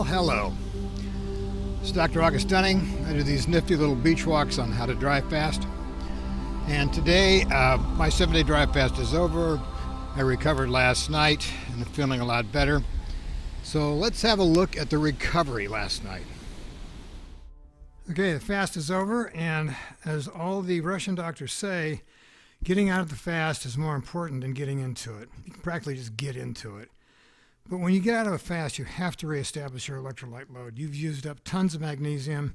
hello. It's Dr. August Dunning. I do these nifty little beach walks on how to dry fast. And today, my 7-day dry fast is over. I recovered last night and I'm feeling a lot better. So let's have a look at the recovery last night. Okay, the fast is over, and as all the Russian doctors say, getting out of the fast is more important than getting into it. You can practically just get into it. But when you get out of a fast, you have to reestablish your electrolyte load. You've used up tons of magnesium,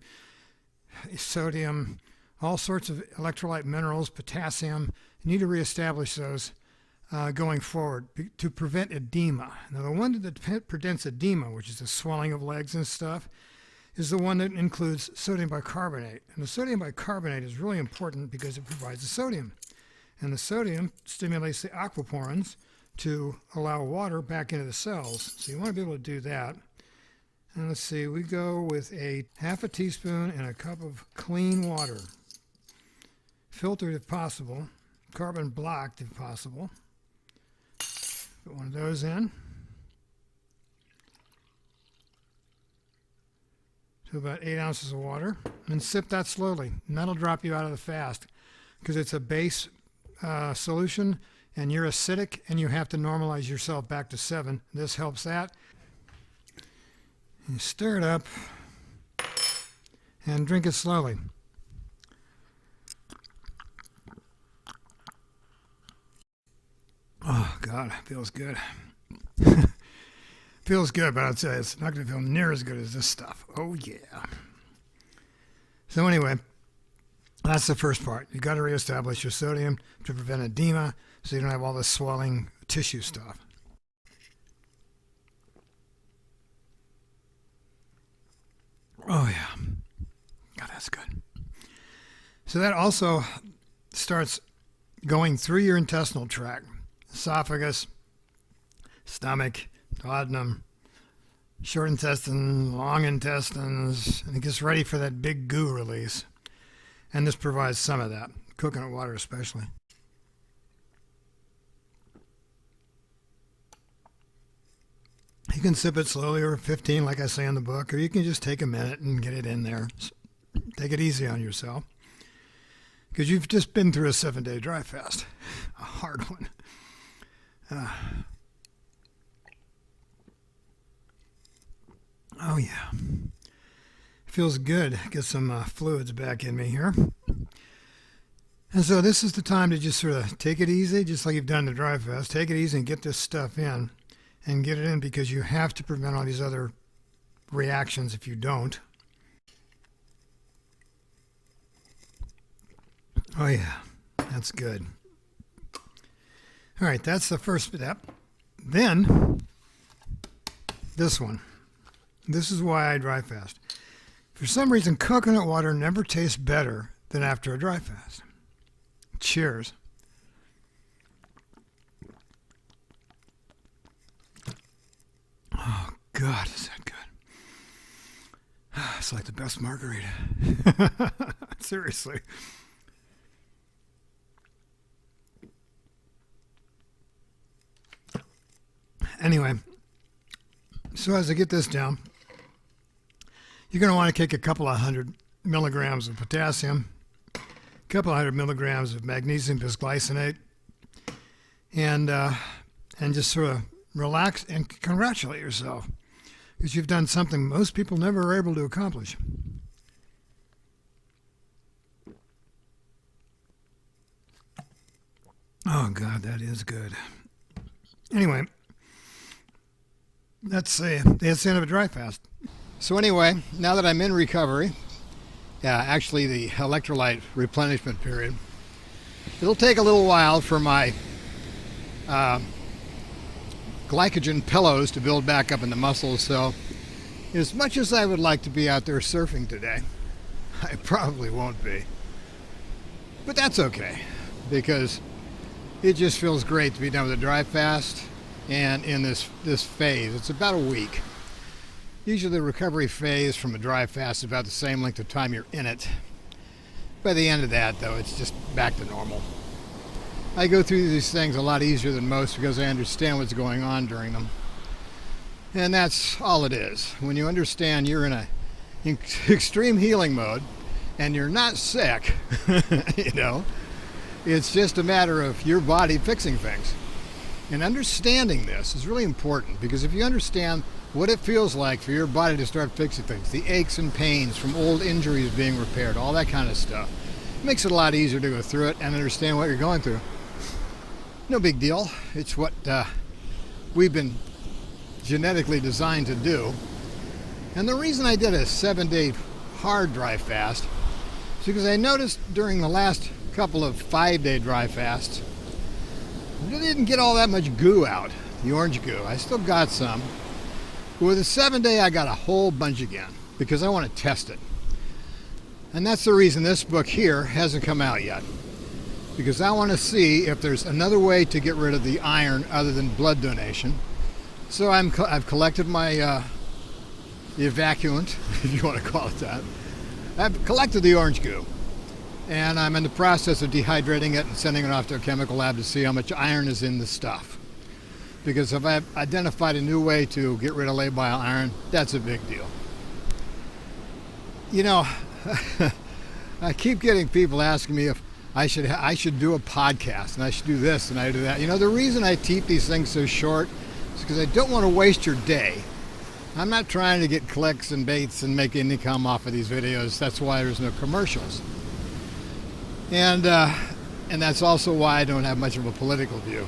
sodium, all sorts of electrolyte minerals, potassium. You need to reestablish those going forward to prevent edema. Now, the one that prevents edema, which is the swelling of legs and stuff, is the one that includes sodium bicarbonate. And the sodium bicarbonate is really important because it provides the sodium. And the sodium stimulates the aquaporins to allow water back into the cells. So you want to be able to do that. And let's see, we go with a half a teaspoon and a cup of clean water. Filtered if possible, carbon blocked if possible. Put one of those in. To about 8 ounces of water. And sip that slowly. And that'll drop you out of the fast because it's a base solution. And you're acidic, and you have to normalize yourself back to 7. This helps that. You stir it up and drink it slowly. Oh, God, it feels good. Feels good, but I'll tell you, it's not going to feel near as good as this stuff. Oh, yeah. So anyway, that's the first part. You've got to reestablish your sodium to prevent edema, so you don't have all this swelling tissue stuff. Oh, yeah. God, that's good. So that also starts going through your intestinal tract, esophagus, stomach, duodenum, short intestine, long intestines, and it gets ready for that big goo release. And this provides some of that, coconut water especially. You can sip it slowly or 15 like I say in the book, or you can just take a minute and get it in there. Take it easy on yourself. Because you've just been through a 7-day dry fast. A hard one. Oh yeah. Feels good. Get some fluids back in me here. And so this is the time to just sort of take it easy, just like you've done the dry fast. Take it easy and get this stuff in. And get it in because you have to prevent all these other reactions if you don't. Oh yeah, that's good. All right, that's the first step. Then, this one. This is why I dry fast. For some reason, coconut water never tastes better than after a dry fast. Cheers. Oh, God, is that good. It's like the best margarita. Seriously. Anyway, so as I get this down, you're going to want to take a couple of 100 milligrams of potassium, a couple of 100 milligrams of magnesium bisglycinate, and just sort of relax and congratulate yourself because you've done something most people never are able to accomplish. Oh, God, that is good. Anyway, that's the end of a dry fast. So anyway, now that I'm in recovery, actually the electrolyte replenishment period, it'll take a little while for my glycogen pillows to build back up in the muscles. So as much as I would like to be out there surfing today, I probably won't be. But that's okay, because it just feels great to be done with a dry fast and in this phase. It's about a week. Usually the recovery phase from a dry fast is about the same length of time you're in it. By the end of that, though, it's just back to normal. I go through these things a lot easier than most because I understand what's going on during them. And that's all it is. When you understand you're in a extreme healing mode and you're not sick, you know, it's just a matter of your body fixing things. And understanding this is really important, because if you understand what it feels like for your body to start fixing things, the aches and pains from old injuries being repaired, all that kind of stuff, it makes it a lot easier to go through it and understand what you're going through. No big deal. It's what we've been genetically designed to do. And the reason I did a 7-day hard dry fast is because I noticed during the last couple of 5-day dry fasts, I didn't get all that much goo out, the orange goo. I still got some. But with a 7-day, I got a whole bunch again because I want to test it. And that's the reason this book here hasn't come out yet, because I want to see if there's another way to get rid of the iron other than blood donation. So I've collected my evacuant, if you want to call it that. I've collected the orange goo, and I'm in the process of dehydrating it and sending it off to a chemical lab to see how much iron is in the stuff. Because if I've identified a new way to get rid of labile iron, that's a big deal. You know, I keep getting people asking me if I should do a podcast, and I should do this and I do that. You know, the reason I keep these things so short is because I don't want to waste your day. I'm not trying to get clicks and baits and make income off of these videos. That's why there's no commercials. And that's also why I don't have much of a political view.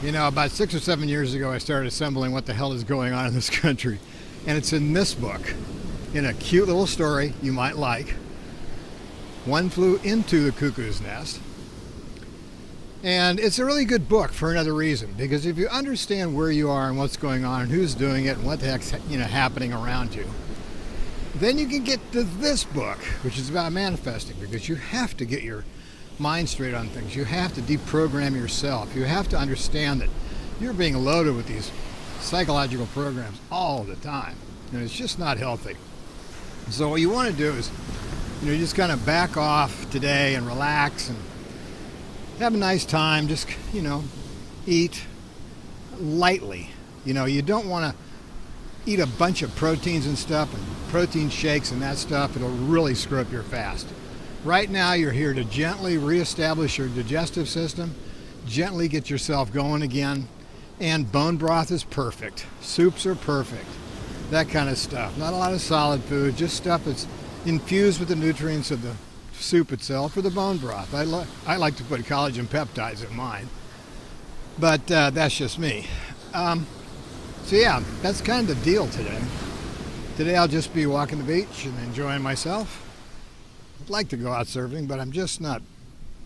You know, about 6 or 7 years ago, I started assembling what the hell is going on in this country. And it's in this book, in a cute little story you might like. One Flew Into the Cuckoo's Nest. And it's a really good book for another reason, because if you understand where you are and what's going on and who's doing it and what the heck's happening around you, then you can get to this book, which is about manifesting, because you have to get your mind straight on things. You have to deprogram yourself. You have to understand that you're being loaded with these psychological programs all the time, and it's just not healthy. So what you want to do is, you just kind of back off today and relax and have a nice time. Just, eat lightly. You don't want to eat a bunch of proteins and stuff and protein shakes and that stuff. It'll really screw up your fast. Right now, you're here to gently reestablish your digestive system, gently get yourself going again, and bone broth is perfect. Soups are perfect. That kind of stuff. Not a lot of solid food, just stuff that's infused with the nutrients of the soup itself or the bone broth. I like to put collagen peptides in mine, but that's just me. So yeah, that's kind of the deal today. Today I'll just be walking the beach and enjoying myself. I'd like to go out surfing, but I'm just not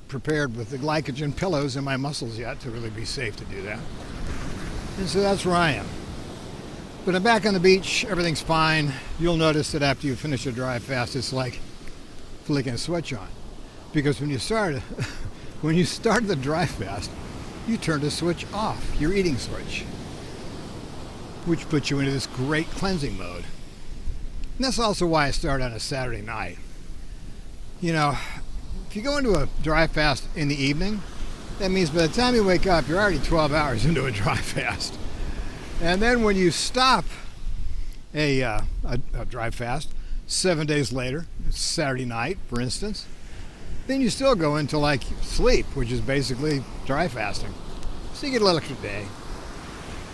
prepared with the glycogen pillows in my muscles yet to really be safe to do that. And so that's where I am. But I'm back on the beach, everything's fine. You'll notice that after you finish a dry fast, it's like flicking a switch on. Because when you start the dry fast, you turn the switch off, your eating switch, which puts you into this great cleansing mode. And that's also why I start on a Saturday night. If you go into a dry fast in the evening, that means by the time you wake up, you're already 12 hours into a dry fast. And then when you stop a dry fast 7 days later, Saturday night, for instance, then you still go into sleep, which is basically dry fasting. So you get a little extra day.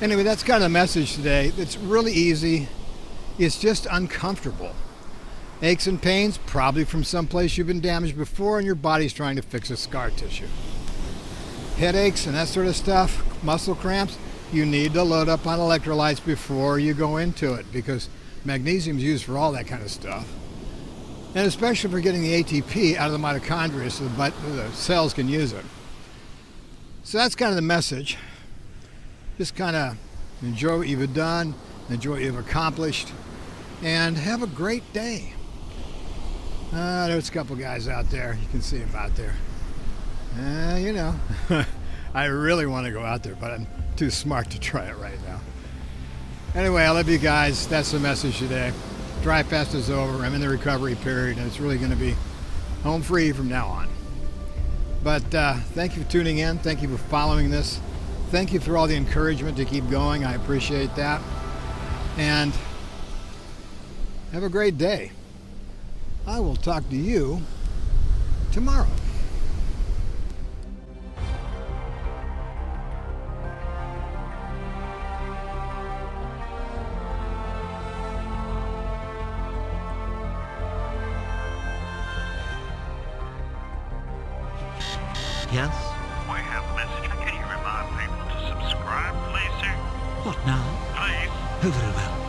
Anyway, that's kind of the message today. It's really easy. It's just uncomfortable. Aches and pains, probably from someplace you've been damaged before and your body's trying to fix a scar tissue. Headaches and that sort of stuff, muscle cramps, you need to load up on electrolytes before you go into it, because magnesium is used for all that kind of stuff. And especially for getting the ATP out of the mitochondria so the cells can use it. So that's kind of the message. Just kind of enjoy what you've done, enjoy what you've accomplished, and have a great day. There's a couple guys out there. You can see them out there. I really want to go out there, but I'm too smart to try it right now. Anyway, I love you guys. That's the message today. Dry fast is over. I'm in the recovery period, and it's really going to be home free from now on. But thank you for tuning in. Thank you for following this. Thank you for all the encouragement to keep going. I appreciate that. and have a great day. I will talk to you tomorrow. Yes? We have a message. Can you remind people to subscribe, please, sir? What now? Please. Oh, very well.